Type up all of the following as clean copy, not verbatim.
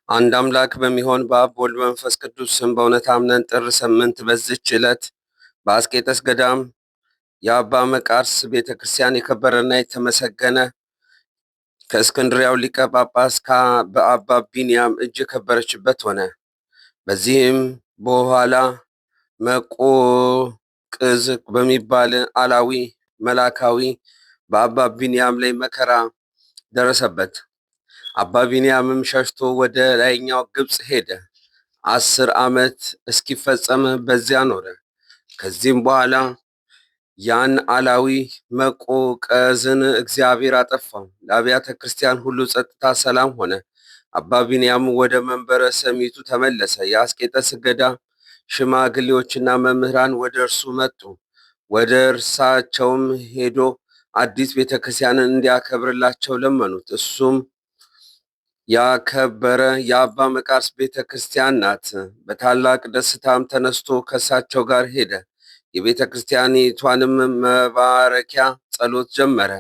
አንድ አምላክ በሚሆን በአብ ወልድ መንፈስ ቅዱስ ስም በእውነት አምነን ጥር 8 በዚች ዕለት በአስቄጠስ ገዳም የአባ መቃርስ ቤተ ክርስቲያን የከበረና የተመሰገነ ከእስክንድሪያው ሊቀ ጳጳስ በአባ ቢንያም እጅ የከበረችበት ሆነ። በዚህም በኋላ መቆቅዝ በሚባል አላዊ መላካዊ በአባ ቢንያም ላይ መከራ ደረሰበት። አባ ቢንያምም ሸሽቶ ወደ ላይኛው ግብፅ ሄደ። 10 ዓመት እስኪፈጸም በዚያ ኖረ። ከዚህም በኋላ ያን አላዊ መቆቀዝን እግዚአብሔር አጠፋው። ለአብያተ ክርስቲያን ሁሉ ጸጥታ፣ ሰላም ሆነ። አባ ቢንያም ወደ መንበረ ሰሚቱ ተመለሰ። የአስቄጠስ ገዳም ሽማግሌዎችና መምህራን ወደ እርሱ መጡ። ወደ እርሳቸውም ሄዶ አዲስ ቤተ ክርስቲያንን እንዲያከብርላቸው ለመኑት። እሱም ያከበረ የአባ መቃርስ ቤተ ክርስቲያን ናት። በታላቅ ደስታም ተነስቶ ከእሳቸው ጋር ሄደ። የቤተ ክርስቲያኒቷንም መባረኪያ ጸሎት ጀመረ።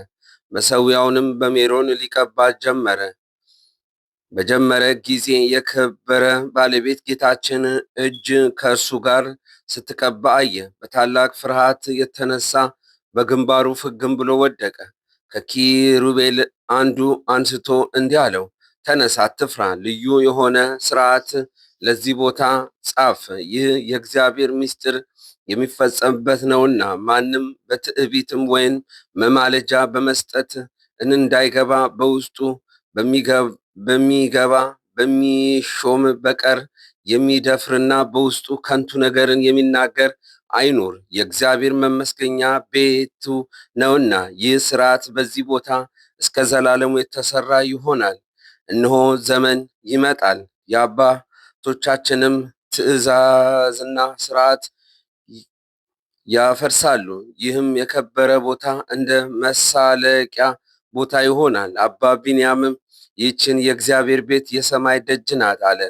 መሰዊያውንም በሜሮን ሊቀባት ጀመረ። በጀመረ ጊዜ የከበረ ባለቤት ጌታችን እጅ ከእርሱ ጋር ስትቀባ አየ። በታላቅ ፍርሃት የተነሳ በግንባሩ ፍግም ብሎ ወደቀ። ከኪሩቤል አንዱ አንስቶ እንዲህ አለው፣ ተነስ፣ አትፍራ። ልዩ የሆነ ሥርዓት ለዚህ ቦታ ጻፍ። ይህ የእግዚአብሔር ምስጢር የሚፈጸምበት ነውና ማንም በትዕቢትም ወይም መማለጃ በመስጠት እንዳይገባ በውስጡ በሚገባ በሚሾም በቀር የሚደፍርና በውስጡ ከንቱ ነገርን የሚናገር አይኑር። የእግዚአብሔር መመስገኛ ቤቱ ነውና ይህ ሥርዓት በዚህ ቦታ እስከ ዘላለሙ የተሰራ ይሆናል። እነሆ ዘመን ይመጣል፣ የአባቶቻችንም ትእዛዝና ሥርዓት ያፈርሳሉ። ይህም የከበረ ቦታ እንደ መሳለቂያ ቦታ ይሆናል። አባ ቢንያምም ይህችን የእግዚአብሔር ቤት የሰማይ ደጅ ናት አለ።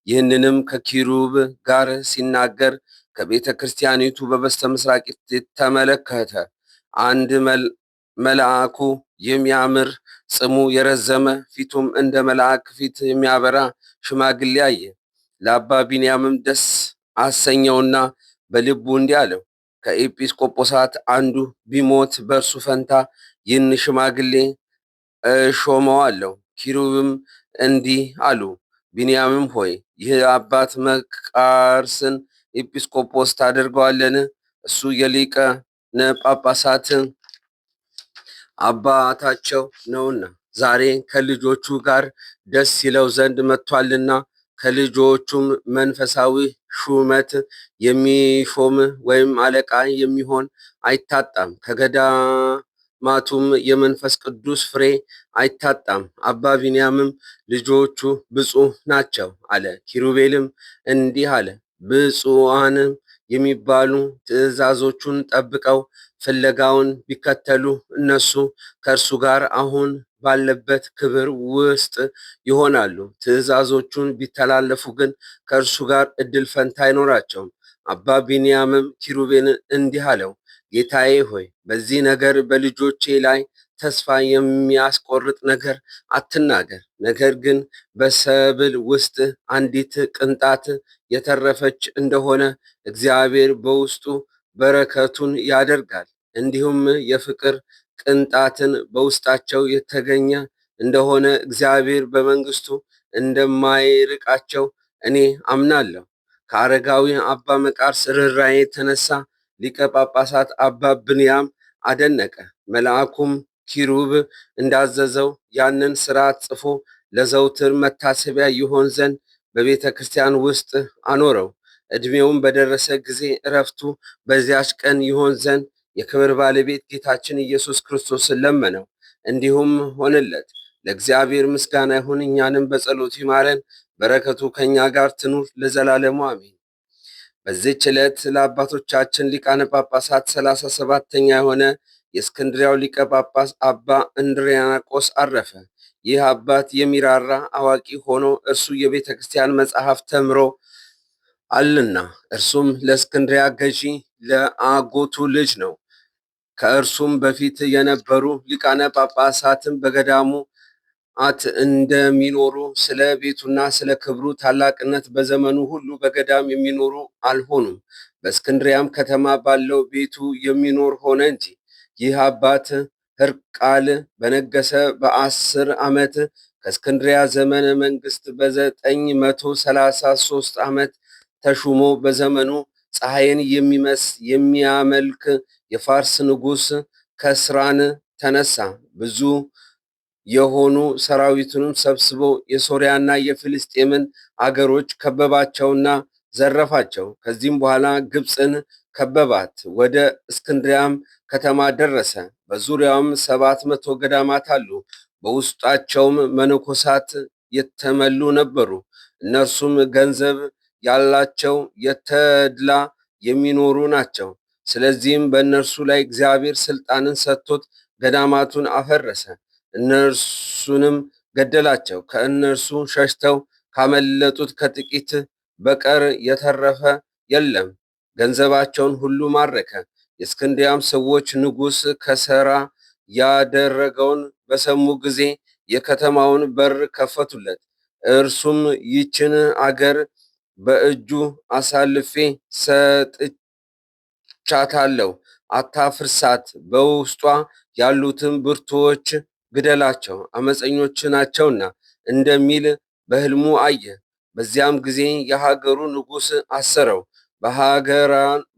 ይህንንም ከኪሩብ ጋር ሲናገር ከቤተ ክርስቲያኒቱ በበስተ ምስራቅ ተመለከተ። አንድ መልአኩ የሚያምር ጽሙ የረዘመ ፊቱም እንደ መልአክ ፊት የሚያበራ ሽማግሌ አየ። ለአባ ቢንያምም ደስ አሰኘውና በልቡ እንዲህ አለው፣ ከኤጲስቆጶሳት አንዱ ቢሞት በእርሱ ፈንታ ይህን ሽማግሌ እሾመዋለሁ። ኪሩብም እንዲህ አሉ፣ ቢንያምም ሆይ ይህ አባት መቃርስን ኤጲስቆጶስ ታደርገዋለን? እሱ የሊቃነ ጳጳሳት አባታቸው ነውና ዛሬ ከልጆቹ ጋር ደስ ይለው ዘንድ መጥቷልና ከልጆቹም መንፈሳዊ ሹመት የሚሾም ወይም አለቃ የሚሆን አይታጣም። ከገዳማቱም የመንፈስ ቅዱስ ፍሬ አይታጣም። አባ ቢንያምም ልጆቹ ብፁዕ ናቸው አለ። ኪሩቤልም እንዲህ አለ፣ ብፁዓንም የሚባሉ ትእዛዞቹን ጠብቀው ፍለጋውን ቢከተሉ እነሱ ከእርሱ ጋር አሁን ባለበት ክብር ውስጥ ይሆናሉ። ትእዛዞቹን ቢተላለፉ ግን ከእርሱ ጋር እድል ፈንታ አይኖራቸውም። አባ ቢንያምም ኪሩቤልን እንዲህ አለው፣ ጌታዬ ሆይ በዚህ ነገር በልጆቼ ላይ ተስፋ የሚያስቆርጥ ነገር አትናገር። ነገር ግን በሰብል ውስጥ አንዲት ቅንጣት የተረፈች እንደሆነ እግዚአብሔር በውስጡ በረከቱን ያደርጋል። እንዲሁም የፍቅር ቅንጣትን በውስጣቸው የተገኘ እንደሆነ እግዚአብሔር በመንግስቱ እንደማይርቃቸው እኔ አምናለሁ። ከአረጋዊ አባ መቃርስ ርኅራኄ የተነሳ ሊቀ ጳጳሳት አባ ብንያም አደነቀ። መልአኩም ኪሩብ እንዳዘዘው ያንን ሥርዓት ጽፎ ለዘውትር መታሰቢያ ይሆን ዘንድ በቤተ ክርስቲያን ውስጥ አኖረው። ዕድሜውም በደረሰ ጊዜ እረፍቱ በዚያች ቀን ይሆን ዘንድ የክብር ባለቤት ጌታችን ኢየሱስ ክርስቶስን ለመነው። እንዲሁም ሆነለት። ለእግዚአብሔር ምስጋና ይሁን፣ እኛንም በጸሎቱ ይማረን፣ በረከቱ ከእኛ ጋር ትኑር ለዘላለሙ አሜን። በዚህች ዕለት ለአባቶቻችን ሊቃነ ጳጳሳት 37ኛ የሆነ የእስክንድሪያው ሊቀ ጳጳስ አባ እንድሪያቆስ አረፈ። ይህ አባት የሚራራ አዋቂ ሆኖ እርሱ የቤተ ክርስቲያን መጽሐፍ ተምሮ አልና እርሱም ለእስክንድሪያ ገዢ ለአጎቱ ልጅ ነው። ከእርሱም በፊት የነበሩ ሊቃነ ጳጳሳትም በገዳሙ አት እንደሚኖሩ ስለ ቤቱና ስለ ክብሩ ታላቅነት በዘመኑ ሁሉ በገዳም የሚኖሩ አልሆኑም። በእስክንድሪያም ከተማ ባለው ቤቱ የሚኖር ሆነ እንጂ። ይህ አባት ሕርቃል በነገሰ በ10 ዓመት ከእስክንድሪያ ዘመነ መንግስት በ933 ዓመት ተሹሞ በዘመኑ ፀሐይን የሚያመልክ የፋርስ ንጉሥ ከስራን ተነሳ። ብዙ የሆኑ ሰራዊቱንም ሰብስቦ የሶርያና የፍልስጤምን አገሮች ከበባቸውና ዘረፋቸው። ከዚህም በኋላ ግብፅን ከበባት። ወደ እስክንድሪያም ከተማ ደረሰ። በዙሪያውም 700 ገዳማት አሉ። በውስጣቸውም መነኮሳት የተመሉ ነበሩ። እነርሱም ገንዘብ ያላቸው የተድላ የሚኖሩ ናቸው። ስለዚህም በእነርሱ ላይ እግዚአብሔር ስልጣንን ሰጥቶት ገዳማቱን አፈረሰ፣ እነርሱንም ገደላቸው። ከእነርሱ ሸሽተው ካመለጡት ከጥቂት በቀር የተረፈ የለም። ገንዘባቸውን ሁሉ ማረከ። የእስክንድርያም ሰዎች ንጉሥ ከሰራ ያደረገውን በሰሙ ጊዜ የከተማውን በር ከፈቱለት። እርሱም ይችን አገር በእጁ አሳልፌ ሰጥቻታለሁ፣ አታፍርሳት፣ በውስጧ ያሉትን ብርቱዎች ግደላቸው፣ አመፀኞች ናቸውና እንደሚል በሕልሙ አየ። በዚያም ጊዜ የሀገሩ ንጉሥ አሰረው።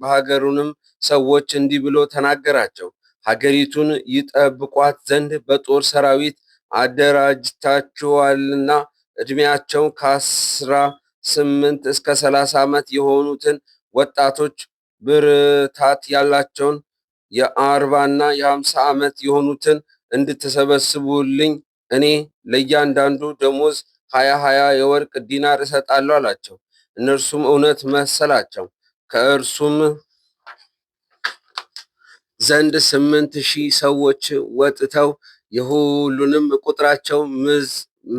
በሀገሩንም ሰዎች እንዲህ ብሎ ተናገራቸው። ሀገሪቱን ይጠብቋት ዘንድ በጦር ሰራዊት አደራጅታችኋልና ዕድሜያቸው ከ18 እስከ 30 ዓመት የሆኑትን ወጣቶች፣ ብርታት ያላቸውን የ40ና የ50 ዓመት የሆኑትን እንድትሰበስቡልኝ እኔ ለእያንዳንዱ ደሞዝ 20 የወርቅ ዲናር እሰጣለሁ አላቸው። እነርሱም እውነት መሰላቸው። ከእርሱም ዘንድ 8,000 ሰዎች ወጥተው የሁሉንም ቁጥራቸው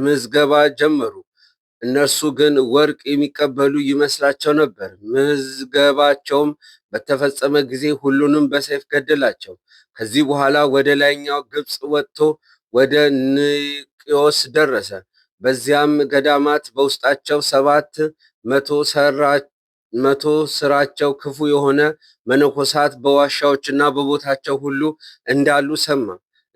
ምዝገባ ጀመሩ። እነርሱ ግን ወርቅ የሚቀበሉ ይመስላቸው ነበር። ምዝገባቸውም በተፈጸመ ጊዜ ሁሉንም በሰይፍ ገደላቸው። ከዚህ በኋላ ወደ ላይኛው ግብፅ ወጥቶ ወደ ንቅዮስ ደረሰ። በዚያም ገዳማት በውስጣቸው 700 ስራቸው ክፉ የሆነ መነኮሳት በዋሻዎችና በቦታቸው ሁሉ እንዳሉ ሰማ።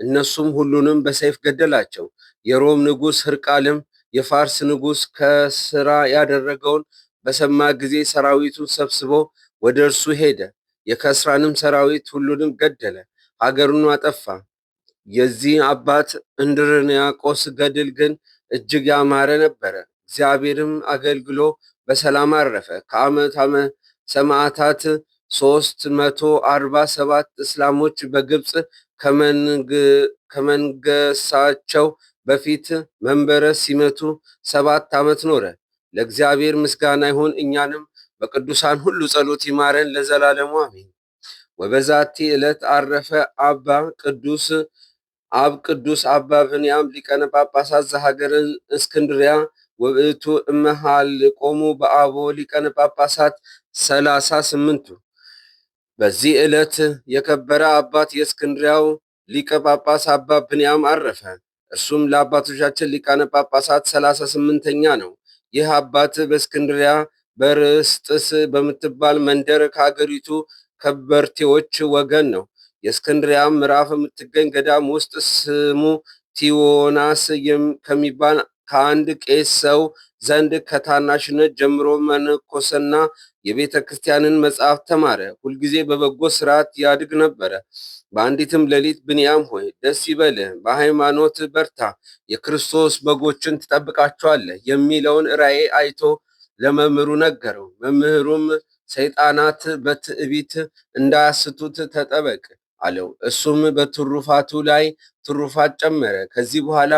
እነሱም ሁሉንም በሰይፍ ገደላቸው። የሮም ንጉሥ ሕርቃልም የፋርስ ንጉሥ ከስራ ያደረገውን በሰማ ጊዜ ሰራዊቱን ሰብስቦ ወደ እርሱ ሄደ። የከስራንም ሰራዊት ሁሉንም ገደለ፣ ሀገሩን አጠፋ። የዚህ አባት እንድርያቆስ ገድል ግን እጅግ ያማረ ነበረ። እግዚአብሔርም አገልግሎ በሰላም አረፈ። ከዓመተ ሰማዕታት 347 እስላሞች በግብፅ ከመንገሳቸው በፊት መንበረ ሲመቱ 7 ዓመት ኖረ። ለእግዚአብሔር ምስጋና ይሁን፣ እኛንም በቅዱሳን ሁሉ ጸሎት ይማረን ለዘላለሙ አሜን። ወበዛቲ ዕለት አረፈ ቅዱስ አባ ብንያም ሊቀነ ጳጳሳት ዘሀገረ እስክንድርያ ወብእቱ እመሃልቆሙ በአቦ ሊቀነ ጳጳሳት 38ቱ። በዚህ ዕለት የከበረ አባት የእስክንድርያው ሊቀ ጳጳስ አባ ብንያም አረፈ። እርሱም ለአባቶቻችን ሊቃነ ጳጳሳት 38ኛ ነው። ይህ አባት በእስክንድርያ በርስጥስ በምትባል መንደር ከአገሪቱ ከበርቴዎች ወገን ነው። የእስክንድርያ ምዕራፍ የምትገኝ ገዳም ውስጥ ስሙ ቲዮናስ ከሚባል ከአንድ ቄስ ሰው ዘንድ ከታናሽነት ጀምሮ መነኮሰና የቤተ ክርስቲያንን መጽሐፍ ተማረ። ሁልጊዜ በበጎ ስርዓት ያድግ ነበረ። በአንዲትም ሌሊት ብንያም ሆይ ደስ ይበልህ፣ በሃይማኖት በርታ፣ የክርስቶስ በጎችን ትጠብቃቸዋለህ የሚለውን ራእይ አይቶ ለመምህሩ ነገረው። መምህሩም ሰይጣናት በትዕቢት እንዳያስቱት ተጠበቅ አለው። እሱም በትሩፋቱ ላይ ትሩፋት ጨመረ። ከዚህ በኋላ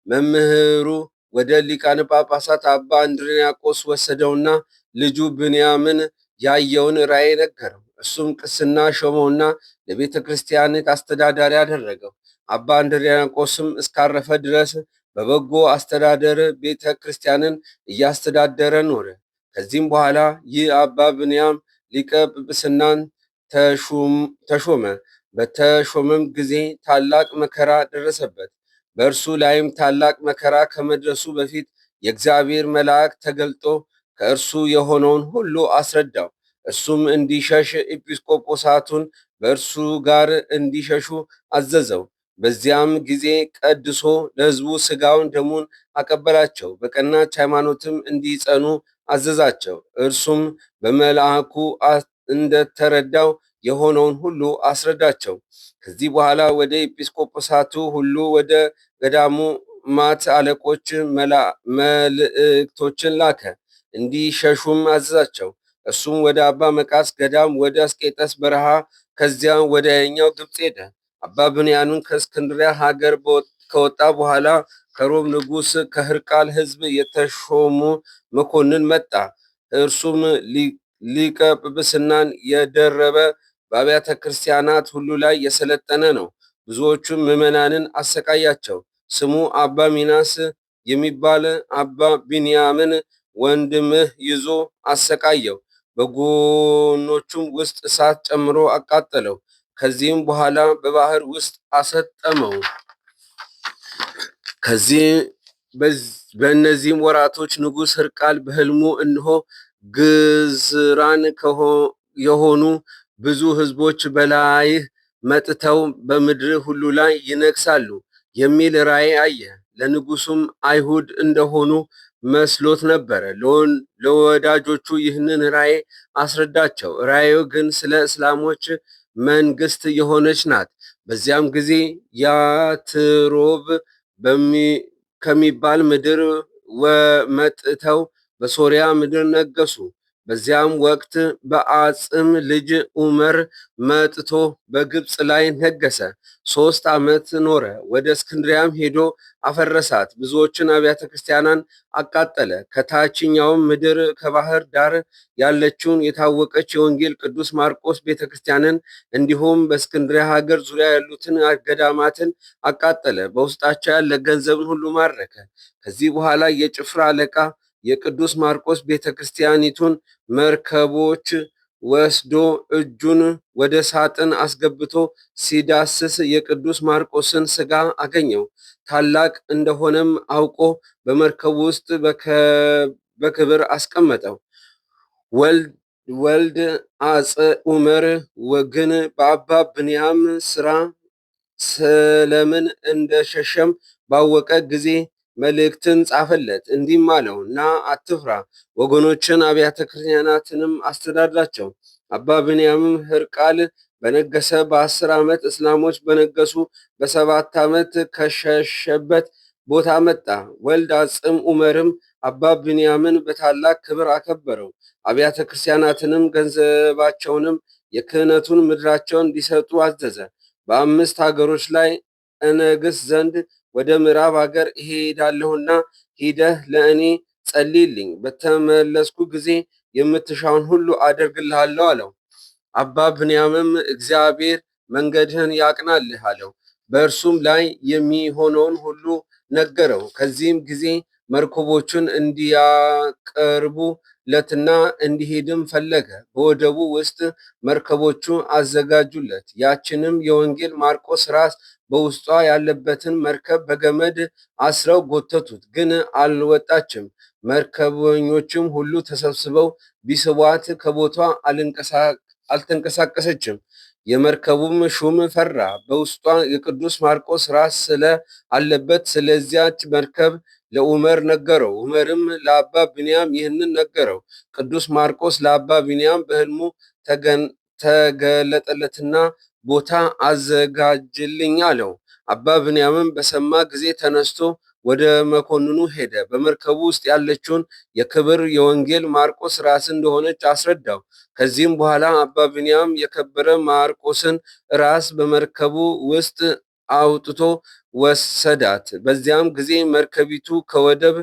መምህሩ ወደ ሊቃነ ጳጳሳት አባ እንድርያቆስ ወሰደውና ልጁ ብንያምን ያየውን ራእይ ነገረው። እሱም ቅስና ሾመውና ለቤተ ክርስቲያን አስተዳዳሪ አደረገው። አባ እንድርያቆስም እስካረፈ ድረስ በበጎ አስተዳደር ቤተ ክርስቲያንን እያስተዳደረ ኖረ። ከዚህም በኋላ ይህ አባ ብንያም ሊቀ ጵጵስናን ተሾመ። በተሾመም ጊዜ ታላቅ መከራ ደረሰበት። በእርሱ ላይም ታላቅ መከራ ከመድረሱ በፊት የእግዚአብሔር መልአክ ተገልጦ ከእርሱ የሆነውን ሁሉ አስረዳው። እርሱም እንዲሸሽ ኤጲስቆጶሳቱን በእርሱ ጋር እንዲሸሹ አዘዘው። በዚያም ጊዜ ቀድሶ ለሕዝቡ ሥጋውን ደሙን አቀበላቸው። በቀናች ሃይማኖትም እንዲጸኑ አዘዛቸው። እርሱም በመልአኩ እንደተረዳው የሆነውን ሁሉ አስረዳቸው። ከዚህ በኋላ ወደ ኤጲስቆጶሳቱ ሁሉ ወደ ገዳማት አለቆች መልእክቶችን ላከ፣ እንዲሸሹም አዘዛቸው። እርሱም ወደ አባ መቃርስ ገዳም ወደ አስቄጠስ በረሃ ከዚያም ወደ ያኛው ግብፅ ሄደ። አባ ብንያምን ከእስክንድሪያ ሀገር ከወጣ በኋላ ከሮም ንጉሥ ከህርቃል ሕዝብ የተሾሙ መኮንን መጣ። እርሱም ሊቀ ጵጵስናን የደረበ በአብያተ ክርስቲያናት ሁሉ ላይ የሰለጠነ ነው። ብዙዎቹም ምዕመናንን አሰቃያቸው። ስሙ አባ ሚናስ የሚባል አባ ቢንያምን ወንድምህ ይዞ አሰቃየው። በጎኖቹም ውስጥ እሳት ጨምሮ አቃጠለው። ከዚህም በኋላ በባህር ውስጥ አሰጠመው። በእነዚህም ወራቶች ንጉሥ ሕርቃል በሕልሙ እነሆ ግዝራን የሆኑ ብዙ ሕዝቦች በላይህ መጥተው በምድር ሁሉ ላይ ይነግሳሉ የሚል ራእይ አየ። ለንጉሱም አይሁድ እንደሆኑ መስሎት ነበረ። ለወዳጆቹ ይህንን ራእይ አስረዳቸው። ራእዩ ግን ስለ እስላሞች መንግስት የሆነች ናት። በዚያም ጊዜ ያትሮብ ከሚባል ምድር መጥተው በሶርያ ምድር ነገሱ። በዚያም ወቅት በአጽም ልጅ ኡመር መጥቶ በግብፅ ላይ ነገሰ። 3 ዓመት ኖረ። ወደ እስክንድሪያም ሄዶ አፈረሳት። ብዙዎችን አብያተ ክርስቲያናን አቃጠለ። ከታችኛውም ምድር ከባህር ዳር ያለችውን የታወቀች የወንጌል ቅዱስ ማርቆስ ቤተ ክርስቲያንን እንዲሁም በእስክንድሪያ ሀገር ዙሪያ ያሉትን ገዳማትን አቃጠለ። በውስጣቸው ያለ ገንዘብን ሁሉ ማረከ። ከዚህ በኋላ የጭፍራ አለቃ የቅዱስ ማርቆስ ቤተ ክርስቲያኒቱን መርከቦች ወስዶ እጁን ወደ ሳጥን አስገብቶ ሲዳስስ የቅዱስ ማርቆስን ሥጋ አገኘው። ታላቅ እንደሆነም አውቆ በመርከቡ ውስጥ በክብር አስቀመጠው። ወልድ አፄ ኡመር ግን በአባ ብንያም ሥራ ስለምን እንደሸሸም ባወቀ ጊዜ መልእክትን ጻፈለት፣ እንዲህም አለው፣ ና አትፍራ፣ ወገኖችን አብያተ ክርስቲያናትንም አስተዳድራቸው። አባ ብንያምም ሕርቃል በነገሰ በ10 ዓመት እስላሞች በነገሱ በ7 ዓመት ከሸሸበት ቦታ መጣ። ወልድ አጽም ኡመርም አባ ብንያምን በታላቅ ክብር አከበረው። አብያተ ክርስቲያናትንም ገንዘባቸውንም የክህነቱን ምድራቸውን እንዲሰጡ አዘዘ። በ5 ሀገሮች ላይ እነግስ ዘንድ ወደ ምዕራብ ሀገር እሄዳለሁና ሂደህ ለእኔ ጸልይልኝ፣ በተመለስኩ ጊዜ የምትሻውን ሁሉ አደርግልሃለሁ አለው። አባ ብንያምም እግዚአብሔር መንገድህን ያቅናልህ አለው። በእርሱም ላይ የሚሆነውን ሁሉ ነገረው። ከዚህም ጊዜ መርከቦቹን እንዲያቀርቡለትና እንዲሄድም ፈለገ። በወደቡ ውስጥ መርከቦቹ አዘጋጁለት። ያችንም የወንጌል ማርቆስ ራስ በውስጧ ያለበትን መርከብ በገመድ አስረው ጎተቱት፣ ግን አልወጣችም። መርከበኞችም ሁሉ ተሰብስበው ቢስቧት ከቦቷ አልተንቀሳቀሰችም። የመርከቡም ሹም ፈራ፣ በውስጧ የቅዱስ ማርቆስ ራስ ስለ አለበት። ስለዚያች መርከብ ለኡመር ነገረው። ኡመርም ለአባ ብንያም ይህንን ነገረው። ቅዱስ ማርቆስ ለአባ ብንያም በሕልሙ ተገለጠለትና ቦታ አዘጋጅልኝ አለው። አባ ብንያምም በሰማ ጊዜ ተነስቶ ወደ መኮንኑ ሄደ። በመርከቡ ውስጥ ያለችውን የክብር የወንጌል ማርቆስ ራስ እንደሆነች አስረዳው። ከዚህም በኋላ አባ ብንያም የከበረ ማርቆስን ራስ በመርከቡ ውስጥ አውጥቶ ወሰዳት። በዚያም ጊዜ መርከቢቱ ከወደብ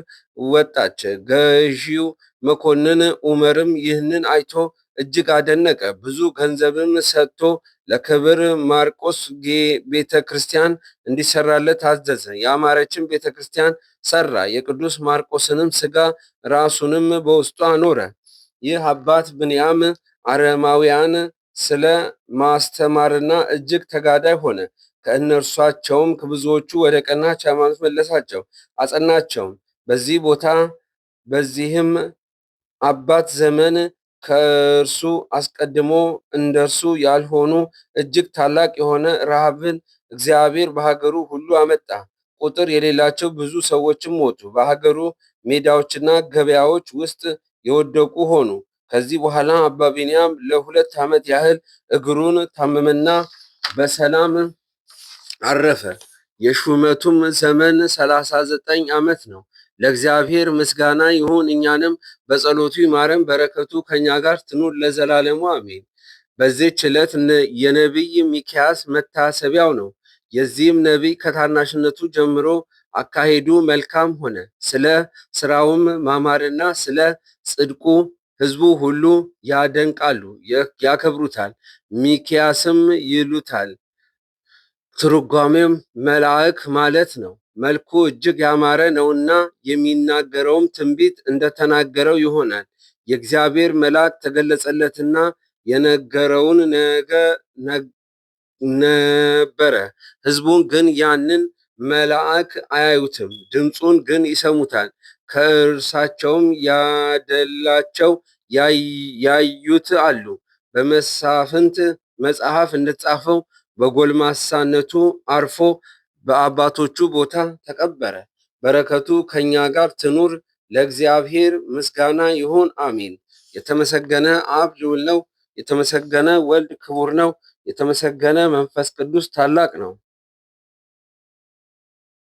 ወጣች። ገዢው መኮንን ኡመርም ይህንን አይቶ እጅግ አደነቀ። ብዙ ገንዘብም ሰጥቶ ለክብር ማርቆስ ቤተ ክርስቲያን እንዲሰራለት አዘዘ። ያማረችን ቤተ ክርስቲያን ሰራ። የቅዱስ ማርቆስንም ሥጋ ራሱንም በውስጡ አኖረ። ይህ አባት ብንያም አረማውያን ስለ ማስተማርና እጅግ ተጋዳይ ሆነ። ከእነርሷቸውም ብዙዎቹ ወደ ቀናች ሃይማኖት መለሳቸው፣ አጸናቸውም። በዚህ ቦታ በዚህም አባት ዘመን ከእርሱ አስቀድሞ እንደርሱ ያልሆኑ እጅግ ታላቅ የሆነ ረሃብን እግዚአብሔር በሀገሩ ሁሉ አመጣ። ቁጥር የሌላቸው ብዙ ሰዎችም ሞቱ፣ በሀገሩ ሜዳዎችና ገበያዎች ውስጥ የወደቁ ሆኑ። ከዚህ በኋላ አባ ቢንያም ለ2 ዓመት ያህል እግሩን ታመመና በሰላም አረፈ። የሹመቱም ዘመን 39 ዓመት ነው። ለእግዚአብሔር ምስጋና ይሁን፣ እኛንም በጸሎቱ ይማረን፣ በረከቱ ከኛ ጋር ትኑር ለዘላለሙ አሜን። በዚህች ዕለት የነቢይ ሚክያስ መታሰቢያው ነው። የዚህም ነቢይ ከታናሽነቱ ጀምሮ አካሄዱ መልካም ሆነ። ስለ ስራውም ማማርና ስለ ጽድቁ ሕዝቡ ሁሉ ያደንቃሉ፣ ያከብሩታል። ሚክያስም ይሉታል። ትርጓሜም መልአክ ማለት ነው። መልኩ እጅግ ያማረ ነውና የሚናገረውም ትንቢት እንደተናገረው ይሆናል። የእግዚአብሔር መልአክ ተገለጸለትና የነገረውን ነበረ። ሕዝቡን ግን ያንን መልአክ አያዩትም፣ ድምፁን ግን ይሰሙታል። ከእርሳቸውም ያደላቸው ያዩት አሉ። በመሳፍንት መጽሐፍ እንደተጻፈው በጎልማሳነቱ አርፎ በአባቶቹ ቦታ ተቀበረ። በረከቱ ከኛ ጋር ትኑር። ለእግዚአብሔር ምስጋና ይሁን አሜን። የተመሰገነ አብ ልዑል ነው። የተመሰገነ ወልድ ክቡር ነው። የተመሰገነ መንፈስ ቅዱስ ታላቅ ነው።